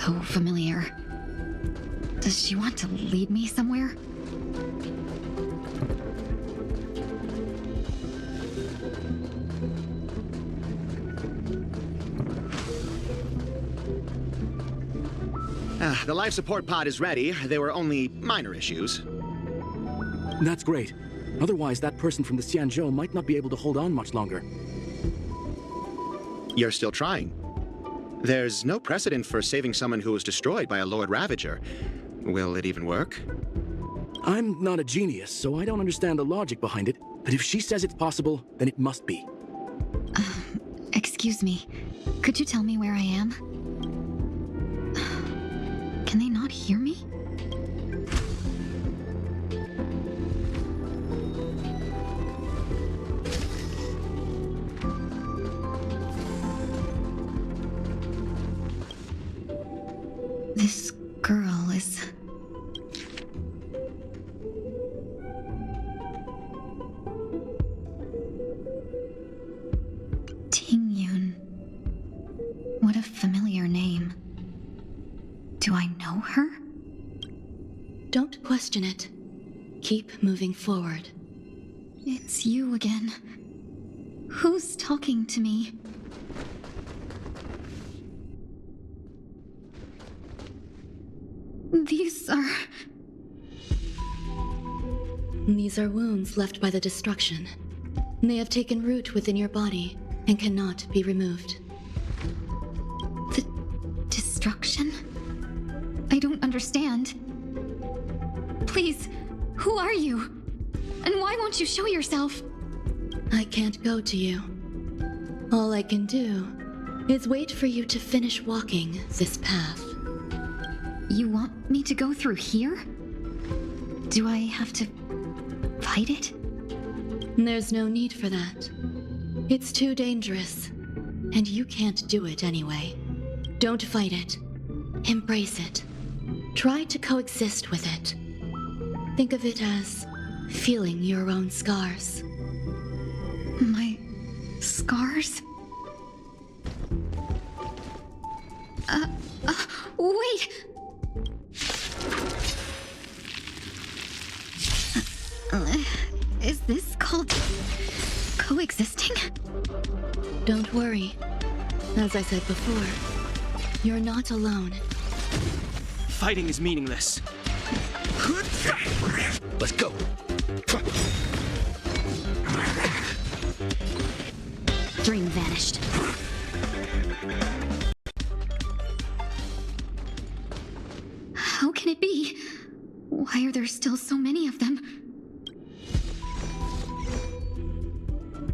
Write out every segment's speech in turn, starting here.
so familiar. Does she want to lead me somewhere? The life support pod is ready. There were only minor issues. That's great. Otherwise, that person from the Xianzhou might not be able to hold on much longer. You're still trying. There's no precedent for saving someone who was destroyed by a Lord Ravager. Will it even work? I'm not a genius, so I don't understand the logic behind it. But if she says it's possible, then it must be. Excuse me. Could you tell me where I am? Can they not hear me? This girl is... Tingyun. What a familiar name. Do I know her? Don't question it. Keep moving forward. It's you again. Who's talking to me? These are wounds left by the destruction. They have taken root within your body and cannot be removed. The destruction? I don't understand. Please, who are you? And why won't you show yourself? I can't go to you. All I can do is wait for you to finish walking this path. You want me to go through here? Do I have to fight it? There's no need for that. It's too dangerous, and you can't do it anyway. Don't fight it. Embrace it. Try to coexist with it. Think of it as feeling your own scars. My scars? Wait! Is this called coexisting? Don't worry. As I said before, you're not alone. Fighting is meaningless. Let's go. Dream vanished. How can it be? Why are there still so many of them?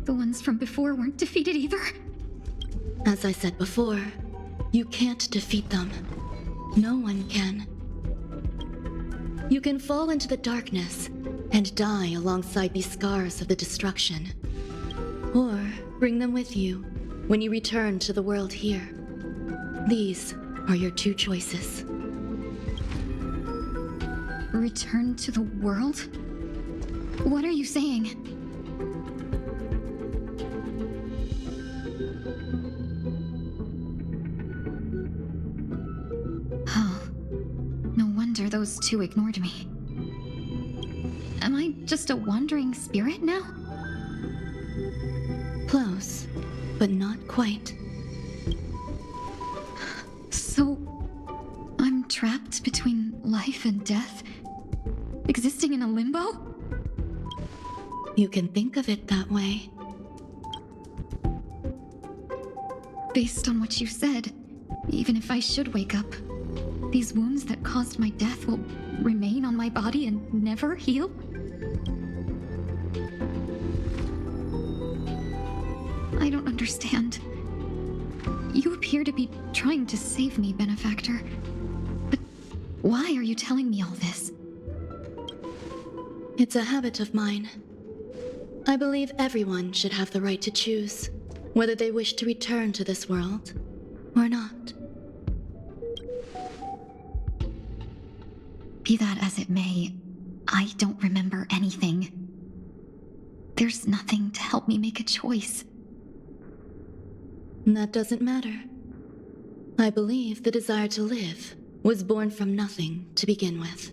The ones from before weren't defeated either. As I said before, you can't defeat them. No one can. You can fall into the darkness and die alongside these scars of the destruction. Or bring them with you when you return to the world here. These are your two choices. Return to the world? What are you saying? Oh, no wonder those two ignored me. Am I just a wandering spirit now? Close, but not quite. So, I'm trapped between life and death? Existing in a limbo? You can think of it that way. Based on what you said, even if I should wake up, these wounds that caused my death will remain on my body and never heal? I don't understand. You appear to be trying to save me, Benefactor. But why are you telling me all this? It's a habit of mine. I believe everyone should have the right to choose whether they wish to return to this world or not. Be that as it may, I don't remember anything. There's nothing to help me make a choice. That doesn't matter. I believe the desire to live was born from nothing to begin with.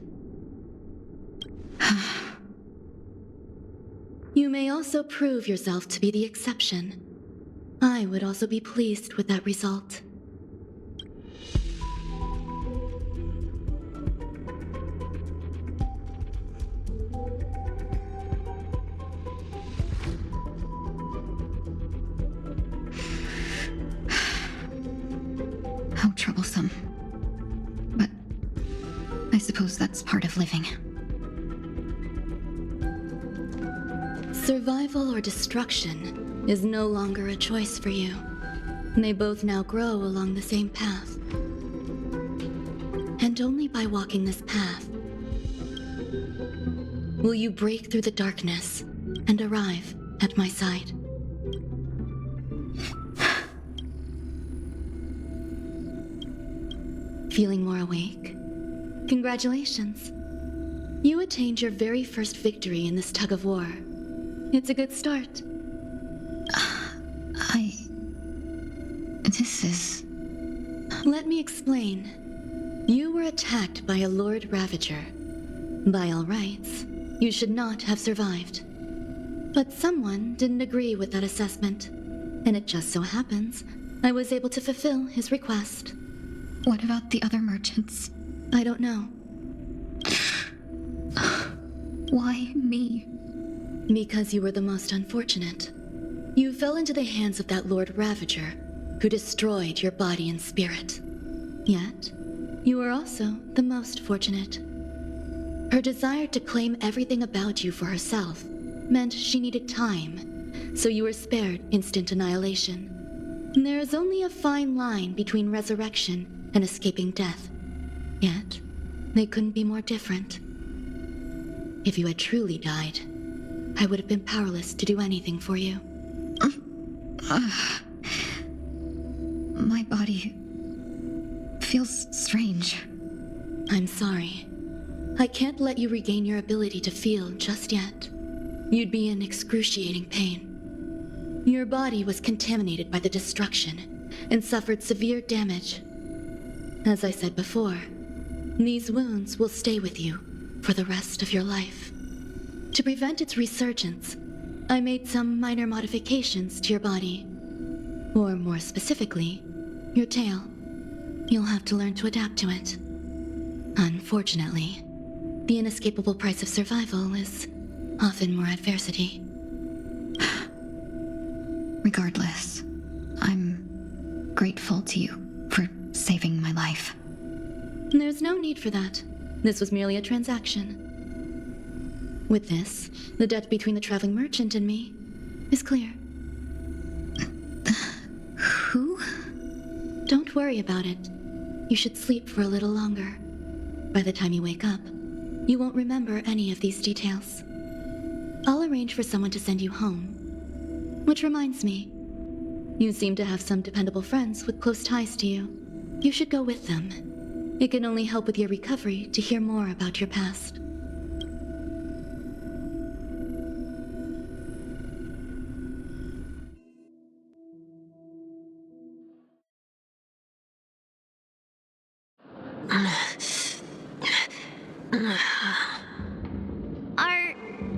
You may also prove yourself to be the exception. I would also be pleased with that result. How troublesome. But I suppose that's part of living. Survival or destruction is no longer a choice for you. They both now grow along the same path. And only by walking this path will you break through the darkness and arrive at my side. Feeling more awake? Congratulations. You attained your very first victory in this tug of war. It's a good start. This is... Let me explain. You were attacked by a Lord Ravager. By all rights, you should not have survived. But someone didn't agree with that assessment, and it just so happens I was able to fulfill his request. What about the other merchants? I don't know. Why me? Because you were the most unfortunate. You fell into the hands of that Lord Ravager, who destroyed your body and spirit. Yet, you were also the most fortunate. Her desire to claim everything about you for herself meant she needed time, so you were spared instant annihilation. There is only a fine line between resurrection and escaping death. Yet, they couldn't be more different. If you had truly died, I would have been powerless to do anything for you. My body feels strange. I'm sorry. I can't let you regain your ability to feel just yet. You'd be in excruciating pain. Your body was contaminated by the destruction and suffered severe damage. As I said before, these wounds will stay with you for the rest of your life. To prevent its resurgence, I made some minor modifications to your body. Or more specifically, your tail. You'll have to learn to adapt to it. Unfortunately, the inescapable price of survival is often more adversity. Regardless, I'm grateful to you for saving my life. There's no need for that. This was merely a transaction. With this, the debt between the traveling merchant and me is clear. Who? Don't worry about it. You should sleep for a little longer. By the time you wake up, you won't remember any of these details. I'll arrange for someone to send you home. Which reminds me, you seem to have some dependable friends with close ties to you. You should go with them. It can only help with your recovery to hear more about your past.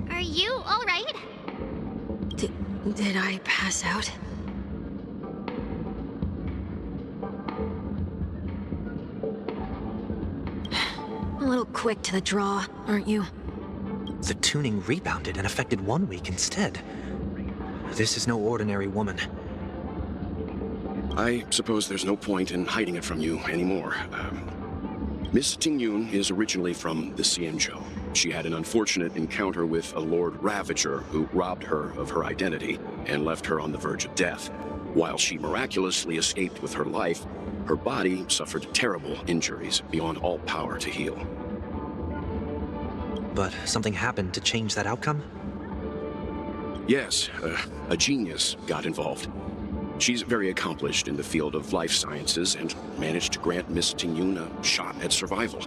Are you all right? Did I pass out? A little quick to the draw, aren't you? The tuning rebounded and affected 1 week instead. This is no ordinary woman. I suppose there's no point in hiding it from you anymore. Miss Tingyun is originally from the Xianzhou. She had an unfortunate encounter with a Lord Ravager who robbed her of her identity and left her on the verge of death. While she miraculously escaped with her life, her body suffered terrible injuries beyond all power to heal. But something happened to change that outcome? Yes, a genius got involved. She's very accomplished in the field of life sciences and managed to grant Miss Tingyun a shot at survival.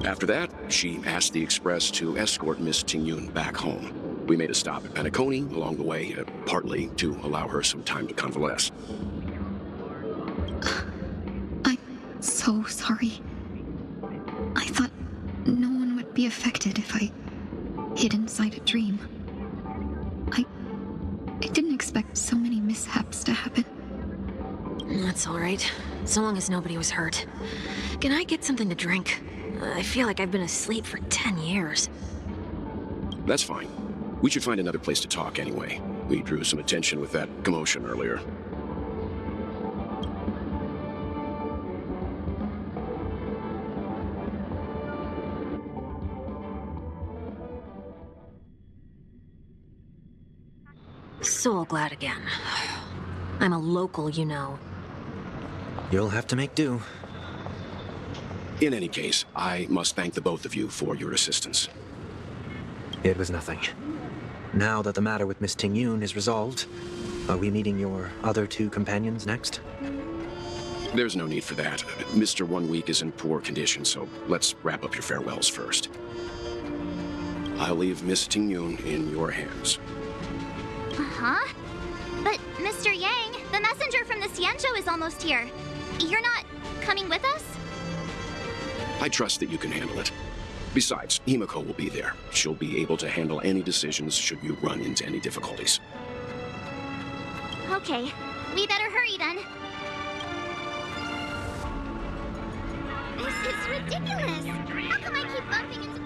After that, she asked the Express to escort Miss Tingyun back home. We made a stop at Penacony along the way, partly to allow her some time to convalesce. so sorry. I thought no one would be affected if I hid inside a dream. I didn't expect so many mishaps to happen. That's all right. So long as nobody was hurt. Can I get something to drink? I feel like I've been asleep for 10 years. That's fine. We should find another place to talk anyway. We drew some attention with that commotion earlier. So glad again. I'm a local, you know. You'll have to make do. In any case, I must thank the both of you for your assistance. It was nothing. Now that the matter with Miss Ting-Yun is resolved, are we meeting your other two companions next? There's no need for that. Mr. 1 Week is in poor condition, so let's wrap up your farewells first. I'll leave Miss Ting-Yun in your hands. Huh? But, Mr. Yang, the messenger from the Xianzhou is almost here. You're not coming with us? I trust that you can handle it. Besides, Himiko will be there. She'll be able to handle any decisions should you run into any difficulties. Okay, we better hurry then. This is ridiculous! How come I keep bumping into...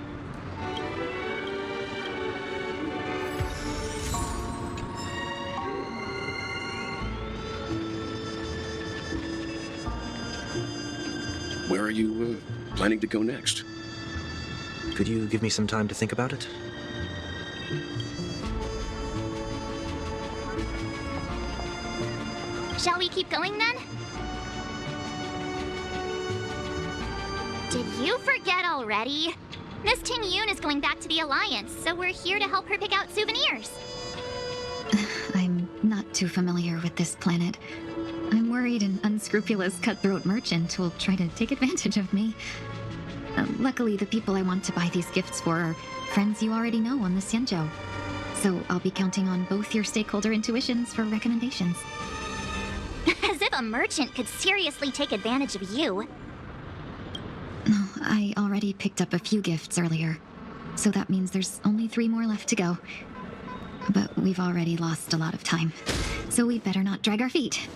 Where are you planning to go next? Could you give me some time to think about it? Shall we keep going then? Did you forget already? Miss Ting-Yun is going back to the Alliance, so we're here to help her pick out souvenirs. I'm not too familiar with this planet. I'm worried an unscrupulous cutthroat merchant will try to take advantage of me. Luckily, the people I want to buy these gifts for are friends you already know on the Xianzhou. So I'll be counting on both your stakeholder intuitions for recommendations. As if a merchant could seriously take advantage of you. No, I already picked up a few gifts earlier, so that means there's only 3 more left to go. But we've already lost a lot of time, so we'd better not drag our feet.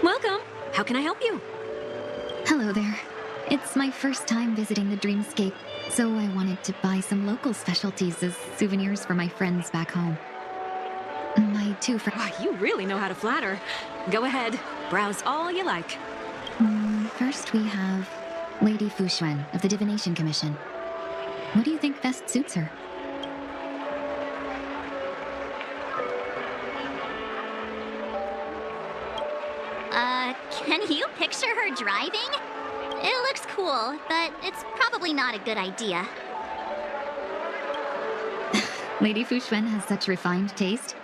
Welcome. How can I help you? Hello there. It's my first time visiting the Dreamscape, so I wanted to buy some local specialties as souvenirs for my friends back home. My 2 friends... Wow, you really know how to flatter. Go ahead. Browse all you like. First we have Lady Fu Xuan of the Divination Commission. What do you think best suits her? Can you picture her driving? It looks cool, but it's probably not a good idea. Lady Fu Xuan has such refined taste.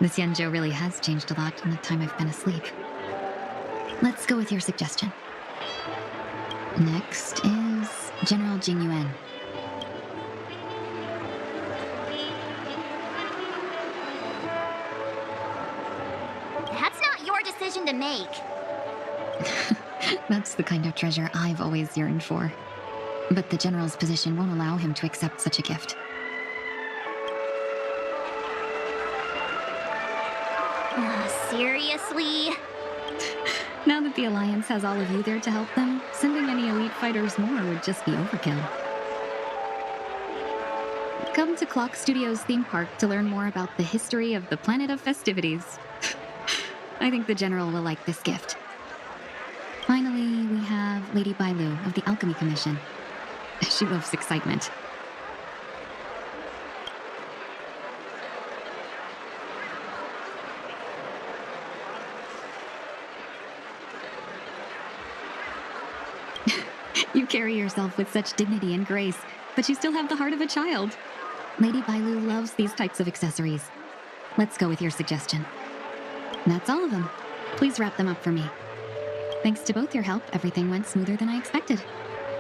The Xianzhou really has changed a lot in the time I've been asleep. Let's go with your suggestion. Next is General Jing Yuan. That's not your decision to make. That's the kind of treasure I've always yearned for. But the General's position won't allow him to accept such a gift. Seriously? Now that the Alliance has all of you there to help them, sending any elite fighters more would just be overkill. Come to Clock Studios theme park to learn more about the history of the Planet of Festivities. I think the General will like this gift. Finally, we have Lady Bailu of the Alchemy Commission. She loves excitement. carry yourself with such dignity and grace, but you still have the heart of a child. Lady Bailu loves these types of accessories. Let's go with your suggestion. That's all of them. Please wrap them up for me. Thanks to both your help, everything went smoother than I expected.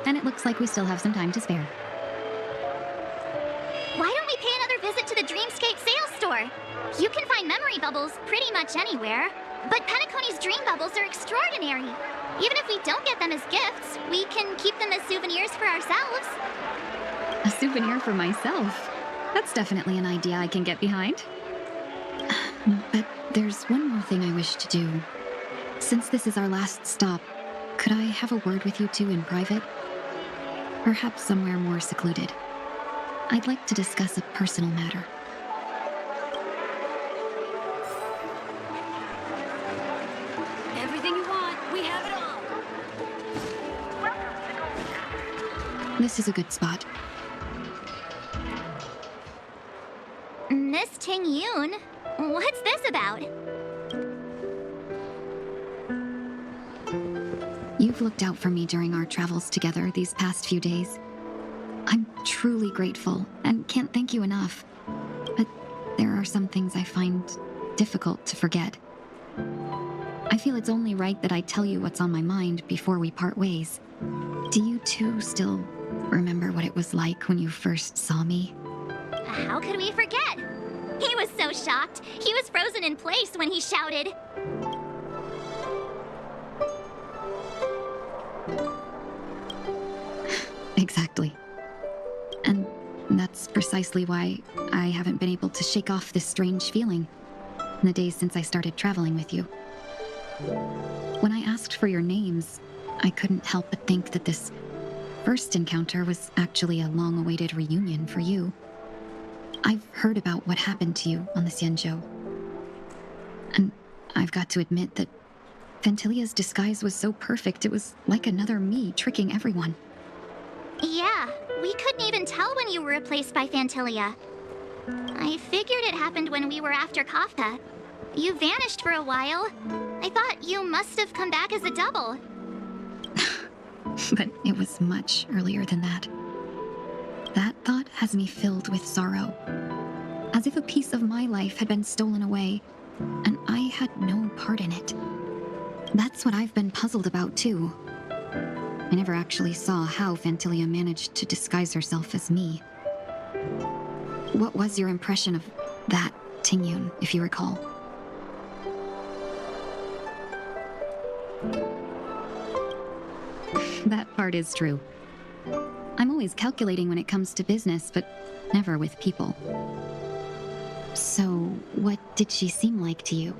And it looks like we still have some time to spare. Why don't we pay another visit to the Dreamscape sales store? You can find memory bubbles pretty much anywhere, but Penacony's dream bubbles are extraordinary. Even if we don't get them as gifts, we can keep them as souvenirs for ourselves. A souvenir for myself? That's definitely an idea I can get behind. But there's one more thing I wish to do. Since this is our last stop, could I have a word with you two in private? Perhaps somewhere more secluded. I'd like to discuss a personal matter. Everything you want, we have it all. This is a good spot. Miss Ting Yoon, what's this about? You've looked out for me during our travels together these past few days. I'm truly grateful and can't thank you enough. But there are some things I find difficult to forget. I feel it's only right that I tell you what's on my mind before we part ways. Do you two still remember what it was like when you first saw me? How could we forget? He was so shocked. He was frozen in place when he shouted. Exactly. And that's precisely why I haven't been able to shake off this strange feeling in the days since I started traveling with you. When I asked for your names, I couldn't help but think that this first encounter was actually a long-awaited reunion for you. I've heard about what happened to you on the Xianzhou. And I've got to admit that Fantilia's disguise was so perfect, it was like another me tricking everyone. Yeah, we couldn't even tell when you were replaced by Fantilia. I figured it happened when we were after Kafka. You vanished for a while. I thought you must have come back as a double. But it was much earlier than that. That thought has me filled with sorrow. As if a piece of my life had been stolen away, and I had no part in it. That's what I've been puzzled about, too. I never actually saw how Fantilia managed to disguise herself as me. What was your impression of that, Tingyun, if you recall? That part is true. I'm always calculating when it comes to business, but never with people. So, what did she seem like to you?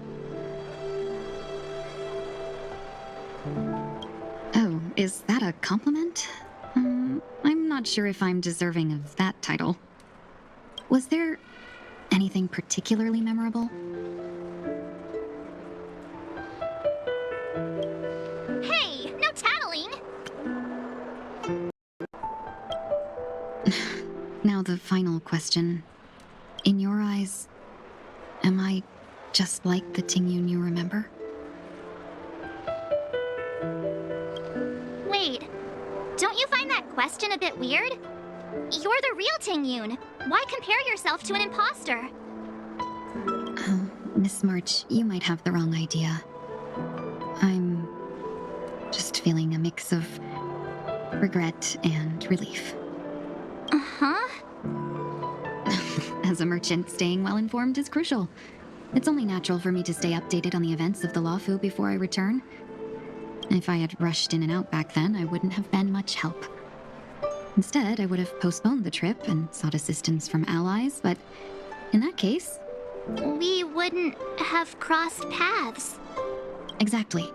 Oh, is that a compliment? I'm not sure if I'm deserving of that title. Was there anything particularly memorable? Hey, no tattling! Now the final question. In your eyes, am I just like the Tingyun you remember? Wait, don't you find that question a bit weird? You're the real Tingyun. Why compare yourself to an imposter? Oh, Miss March, you might have the wrong idea. I'm just feeling a mix of regret and relief. Uh-huh. As a merchant, staying well informed is crucial. It's only natural for me to stay updated on the events of the Lawfu before I return. If I had rushed in and out back then, I wouldn't have been much help. Instead, I would have postponed the trip and sought assistance from allies, but in that case... We wouldn't have crossed paths. Exactly.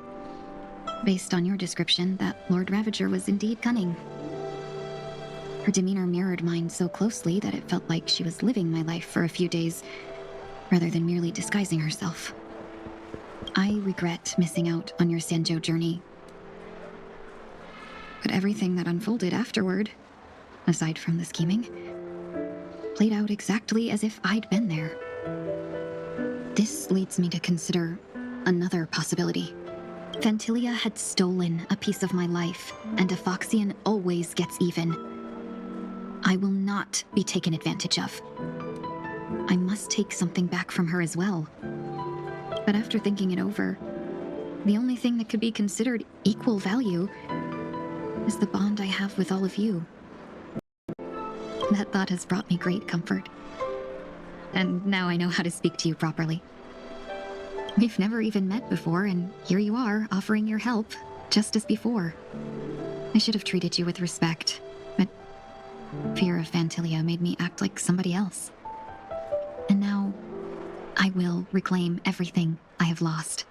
Based on your description, that Lord Ravager was indeed cunning. Her demeanor mirrored mine so closely that it felt like she was living my life for a few days, rather than merely disguising herself. I regret missing out on your Xianzhou journey. But everything that unfolded afterward, aside from the scheming, played out exactly as if I'd been there. This leads me to consider another possibility. Fantilia had stolen a piece of my life, and a Foxian always gets even. I will not be taken advantage of. I must take something back from her as well. But after thinking it over, the only thing that could be considered equal value is the bond I have with all of you. That thought has brought me great comfort. And now I know how to speak to you properly. We've never even met before, and here you are, offering your help, just as before. I should have treated you with respect, but fear of Fantilia made me act like somebody else. And now, I will reclaim everything I have lost.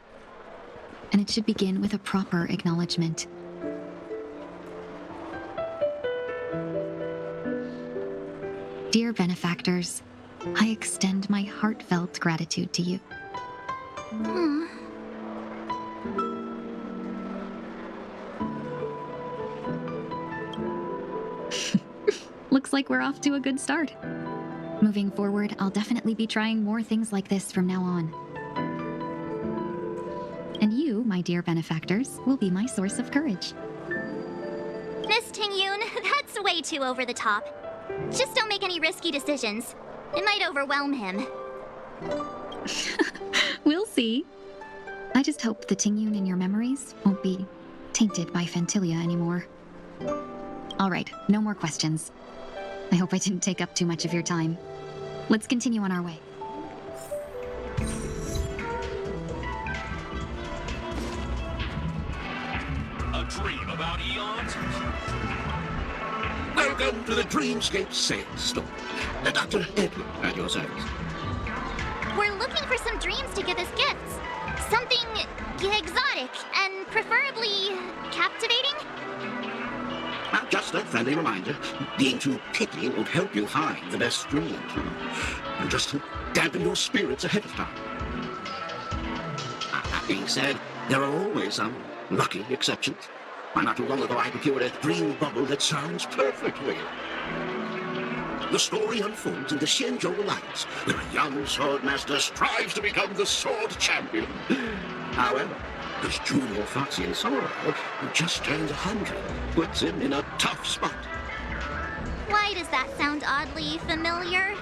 And it should begin with a proper acknowledgement. Dear benefactors, I extend my heartfelt gratitude to you. Looks like we're off to a good start. Moving forward, I'll definitely be trying more things like this from now on. And you, my dear benefactors, will be my source of courage. Miss Ting-Yoon, that's way too over the top. Just don't make any risky decisions. It might overwhelm him. We'll see. I just hope the Ting-Yoon in your memories won't be tainted by Fantilia anymore. All right, no more questions. I hope I didn't take up too much of your time. Let's continue on our way. A dream about eons? Welcome to the Dreamscape Sales Store. Dr. Edward at your service. We're looking for some dreams to give as gifts. Something exotic and preferably captivating. Now, just a friendly reminder, being too picky won't help you find the best dreams. And just to dampen your spirits ahead of time. That being said, there are always some lucky exceptions. Not too long ago, I procured a dream bubble that sounds perfect for you. The story unfolds in the Xianzhou Alliance, where a young swordmaster strives to become the sword champion. However, his junior Foxian sword, who just turned 100, puts him in a tough spot. Why does that sound oddly familiar?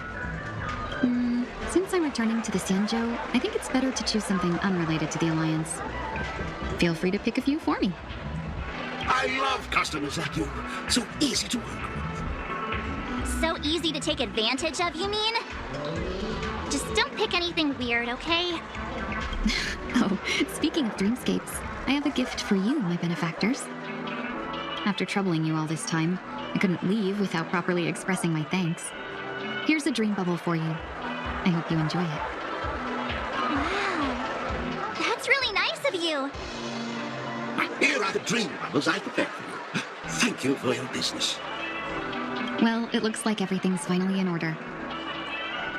Since I'm returning to the Xianzhou, I think it's better to choose something unrelated to the Alliance. Feel free to pick a few for me. I love customers like you. So easy to work with. So easy to take advantage of, you mean? Just don't pick anything weird, okay? Oh, speaking of dreamscapes, I have a gift for you, my benefactors. After troubling you all this time, I couldn't leave without properly expressing my thanks. Here's a dream bubble for you. I hope you enjoy it. Wow. That's really nice of you. Here are the dream bubbles I prepared for you. Thank you for your business. Well, it looks like everything's finally in order.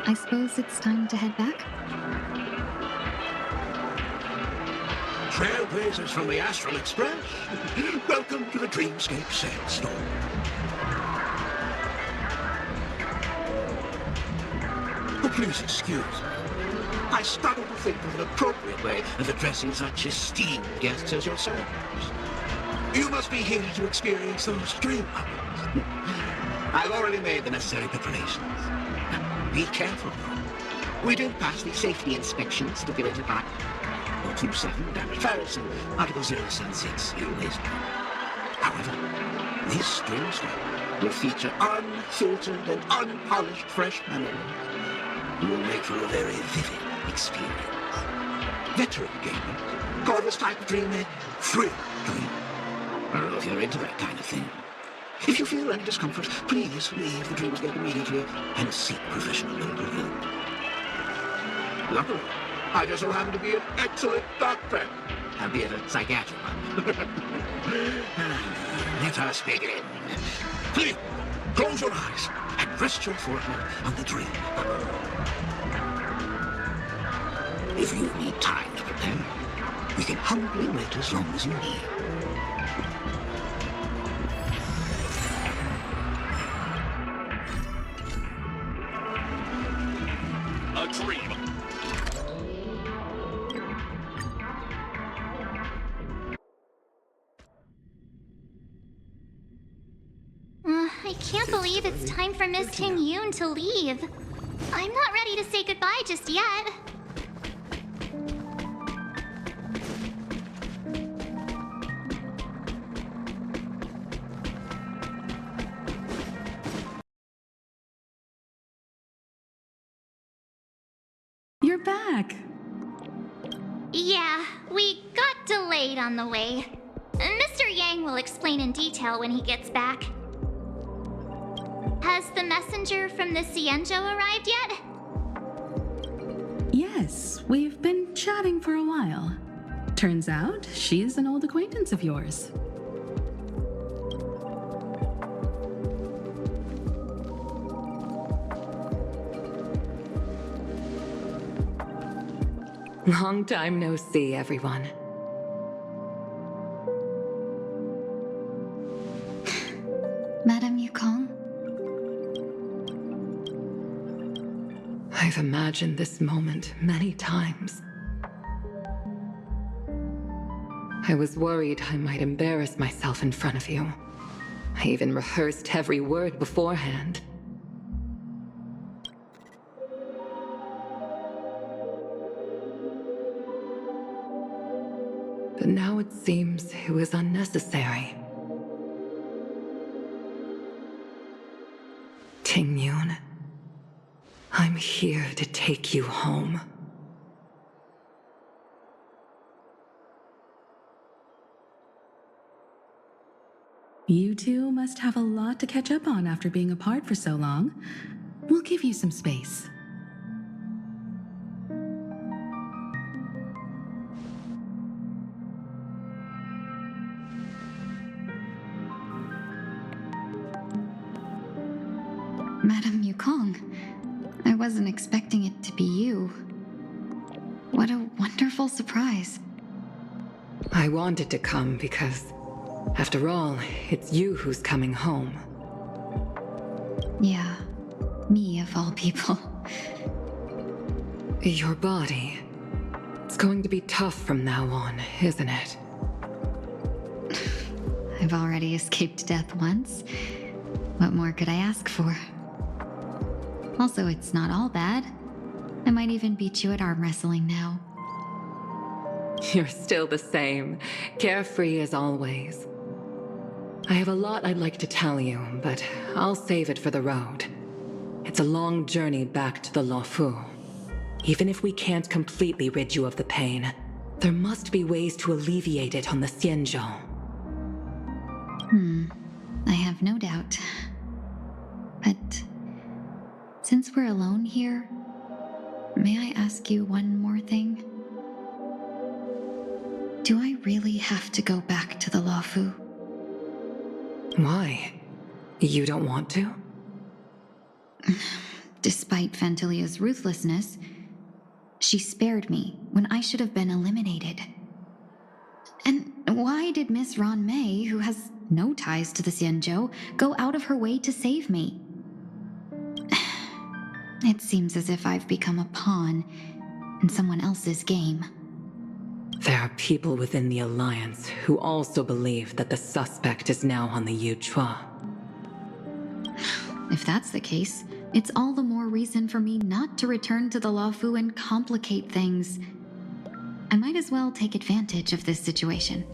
I suppose it's time to head back? Trailblazers from the Astral Express. Welcome to the Dreamscape Sales Store. Oh, please excuse me. I struggle to think of an appropriate way of addressing such esteemed guests as yourselves. You must be here to experience those dream bubbles. I've already made the necessary preparations. Be careful, though. We do pass the safety inspections stipulated by 027 Damage Paris and Article 076 UAS. However, this dream store will feature unfiltered and unpolished fresh memories. You will make for a very vivid experience. Veteran gamers call this type of dream a thrill dream. Or if you're into that kind of thing. If you feel any discomfort, please leave the dreamscape immediately and seek professional medical help. Luckily, I just so happen to be an excellent doctor, albeit a psychiatric one. Let us begin. Please, close your eyes and rest your forehead on the dream. If you need time to prepare, we can humbly wait as long as you need. A dream. I can't believe it's time for Miss Ting Yoon to leave. I'm not ready to say goodbye just yet. You're back. Yeah, we got delayed on the way. Mr. Yang will explain in detail when he gets back. Has the messenger from the Xianzhou arrived yet? Yes, we've been chatting for a while. Turns out she's an old acquaintance of yours. Long time no see, everyone. Madame Yukong? I've imagined this moment many times. I was worried I might embarrass myself in front of you. I even rehearsed every word beforehand. But now it seems it was unnecessary. Ting Yoon, I'm here to take you home. You two must have a lot to catch up on after being apart for so long. We'll give you some space. Madame Yukong, I wasn't expecting it to be you. What a wonderful surprise. I wanted to come because, after all, it's you who's coming home. Yeah, me of all people. Your body. It's going to be tough from now on, isn't it? I've already escaped death once. What more could I ask for? Also, it's not all bad. I might even beat you at arm wrestling now. You're still the same, carefree as always. I have a lot I'd like to tell you, but I'll save it for the road. It's a long journey back to the Luofu. Even if we can't completely rid you of the pain, there must be ways to alleviate it on the Xianzhou. I have no doubt. But since we're alone here, may I ask you one more thing? Do I really have to go back to the Luofu? Why? You don't want to? Despite Fantilia's ruthlessness, she spared me when I should have been eliminated. And why did Miss Ron Mei, who has no ties to the Xianzhou, go out of her way to save me? It seems as if I've become a pawn in someone else's game. There are people within the Alliance who also believe that the suspect is now on the Yuchua. If that's the case, it's all the more reason for me not to return to the Luofu and complicate things. I might as well take advantage of this situation.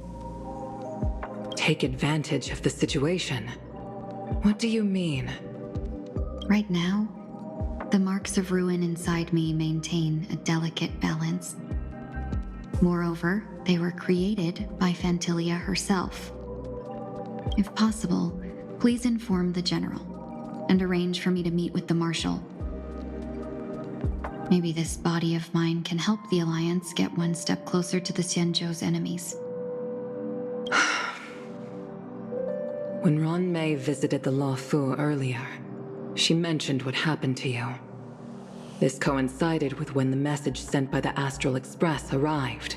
Take advantage of the situation? What do you mean? Right now, the marks of ruin inside me maintain a delicate balance. Moreover, they were created by Fantilia herself. If possible, please inform the General and arrange for me to meet with the Marshal. Maybe this body of mine can help the Alliance get one step closer to the Xianzhou's enemies. When Ron Mei visited the Luofu earlier, she mentioned what happened to you. This coincided with when the message sent by the Astral Express arrived.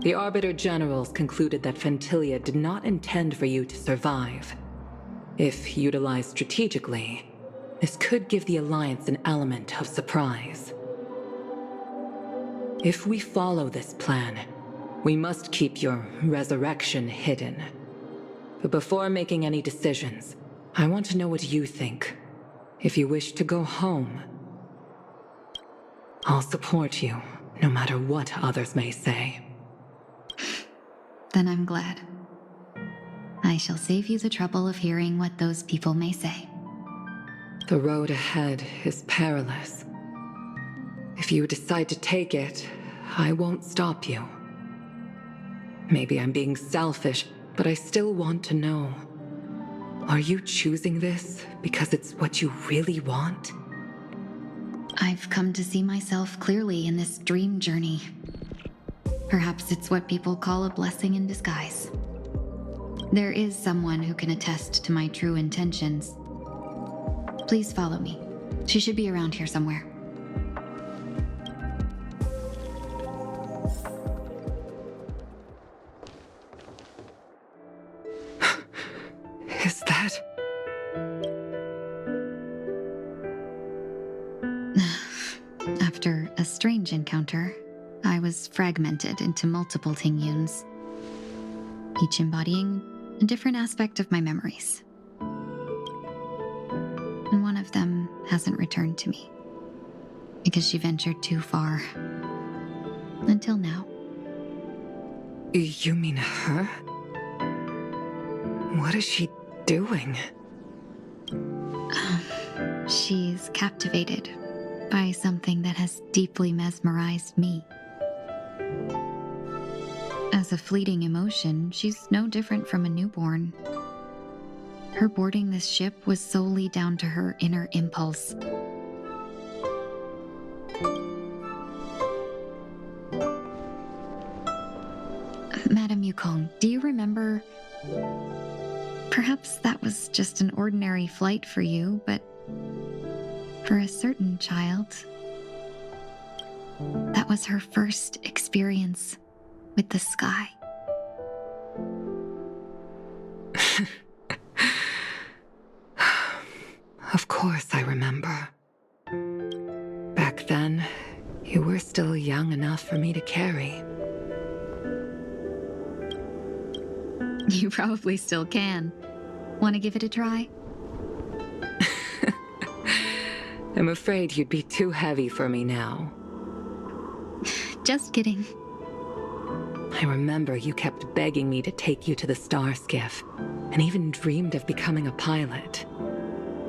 The Arbiter Generals concluded that Fantilia did not intend for you to survive. If utilized strategically, this could give the Alliance an element of surprise. If we follow this plan, we must keep your resurrection hidden. But before making any decisions, I want to know what you think. If you wish to go home, I'll support you, no matter what others may say. Then I'm glad. I shall save you the trouble of hearing what those people may say. The road ahead is perilous. If you decide to take it, I won't stop you. Maybe I'm being selfish, but I still want to know. Are you choosing this because it's what you really want? I've come to see myself clearly in this dream journey. Perhaps it's what people call a blessing in disguise. There is someone who can attest to my true intentions. Please follow me. She should be around here somewhere. Is that... After a strange encounter, I was fragmented into multiple Tingyuns, each embodying a different aspect of my memories. And one of them hasn't returned to me, because she ventured too far. Until now. You mean her? What is she doing? She's captivated by something that has deeply mesmerized me. As a fleeting emotion, she's no different from a newborn. Her boarding this ship was solely down to her inner impulse. Madame Yukong, do you remember? Perhaps that was just an ordinary flight for you, but for a certain child, that was her first experience with the sky. Of course I remember. Back then, you were still young enough for me to carry. You probably still can. Want to give it a try? I'm afraid you'd be too heavy for me now. Just kidding. I remember you kept begging me to take you to the star skiff, and even dreamed of becoming a pilot.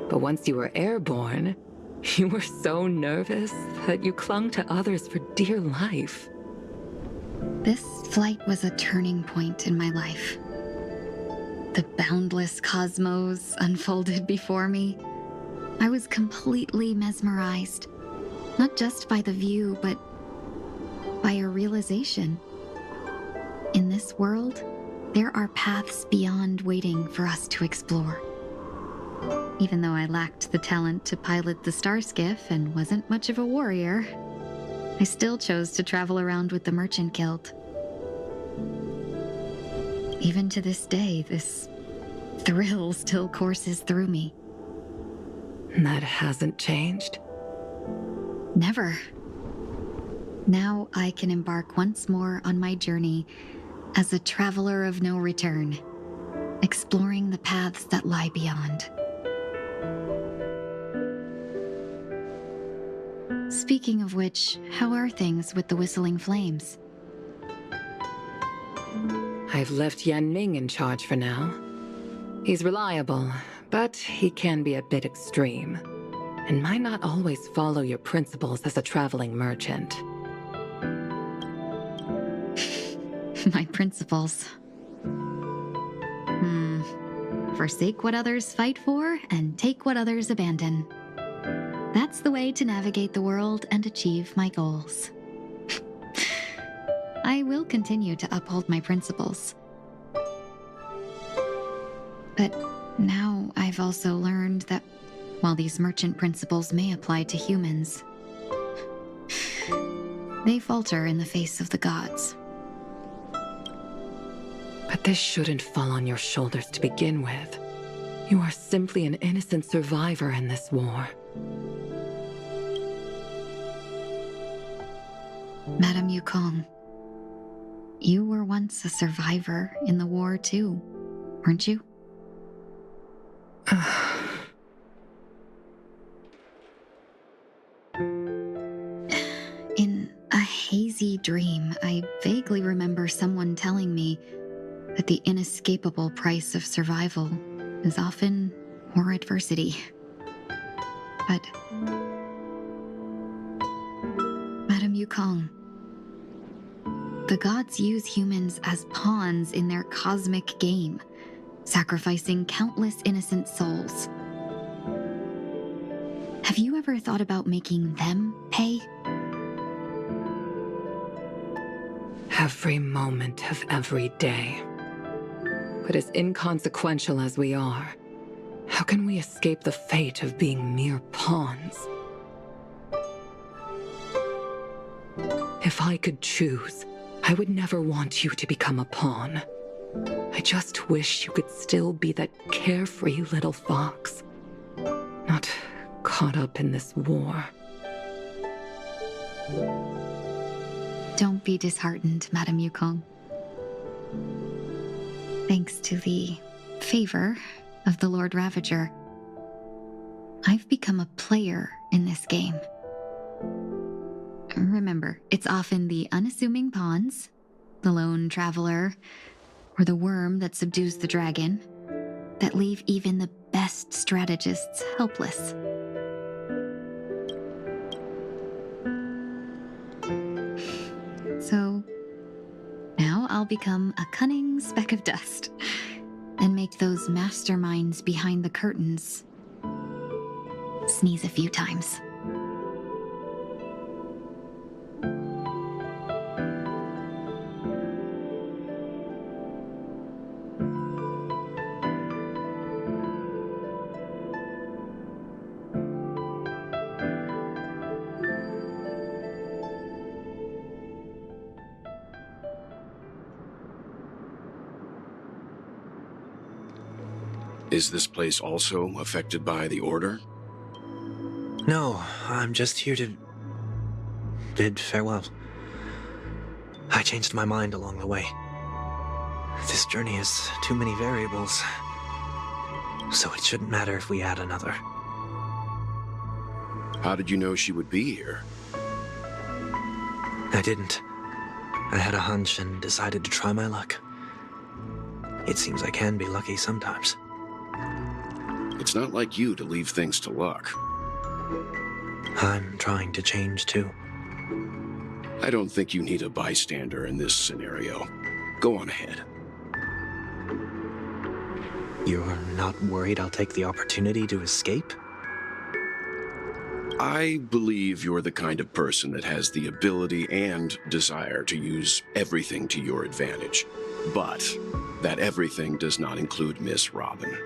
But once you were airborne, you were so nervous that you clung to others for dear life. This flight was a turning point in my life. The boundless cosmos unfolded before me. I was completely mesmerized, not just by the view, but by a realization. In this world, there are paths beyond waiting for us to explore. Even though I lacked the talent to pilot the star skiff and wasn't much of a warrior, I still chose to travel around with the Merchant Guild. Even to this day, this thrill still courses through me. That hasn't changed? Never. Now I can embark once more on my journey as a traveler of no return, exploring the paths that lie beyond. Speaking of which, how are things with the Whistling Flames? I've left Yan Ming in charge for now. He's reliable, but he can be a bit extreme, and might not always follow your principles as a traveling merchant. My principles. Forsake what others fight for and take what others abandon. That's the way to navigate the world and achieve my goals. I will continue to uphold my principles. But now I've also learned that while these merchant principles may apply to humans, they falter in the face of the gods. But this shouldn't fall on your shoulders to begin with. You are simply an innocent survivor in this war. Madame Yukong, you were once a survivor in the war too. weren't you? In a hazy dream, I vaguely remember someone telling me that the inescapable price of survival is often more adversity. But Madame Yukong, the gods use humans as pawns in their cosmic game, sacrificing countless innocent souls. Have you ever thought about making them pay? Every moment of every day. But as inconsequential as we are, how can we escape the fate of being mere pawns? If I could choose, I would never want you to become a pawn. I just wish you could still be that carefree little fox, not caught up in this war. Don't be disheartened, Madame Yukong. Thanks to the favor of the Lord Ravager, I've become a player in this game. Remember, it's often the unassuming pawns, the lone traveler, or the worm that subdues the dragon, that leave even the best strategists helpless. So, now I'll become a cunning speck of dust, and make those masterminds behind the curtains sneeze a few times. Is this place also affected by the Order? No, I'm just here to bid farewell. I changed my mind along the way. This journey has too many variables, so it shouldn't matter if we add another. How did you know she would be here? I didn't. I had a hunch and decided to try my luck. It seems I can be lucky sometimes. It's not like you to leave things to luck. I'm trying to change too. I don't think you need a bystander in this scenario. Go on ahead. You're not worried I'll take the opportunity to escape? I believe you're the kind of person that has the ability and desire to use everything to your advantage. But that everything does not include Miss Robin.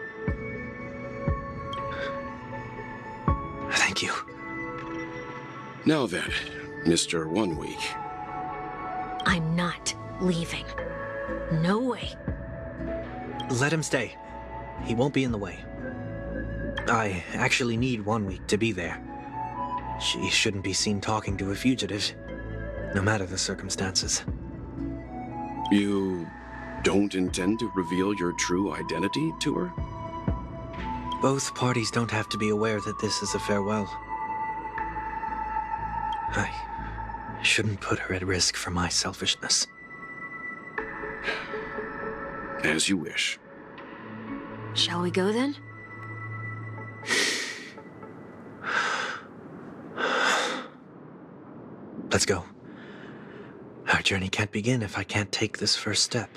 Thank you. Now then, Mr. 1 Week. I'm not leaving. No way. Let him stay. He won't be in the way. I actually need 1 week to be there. She shouldn't be seen talking to a fugitive, no matter the circumstances. You don't intend to reveal your true identity to her? Both parties don't have to be aware that this is a farewell. I shouldn't put her at risk for my selfishness. As you wish. Shall we go then? Let's go. Our journey can't begin if I can't take this first step.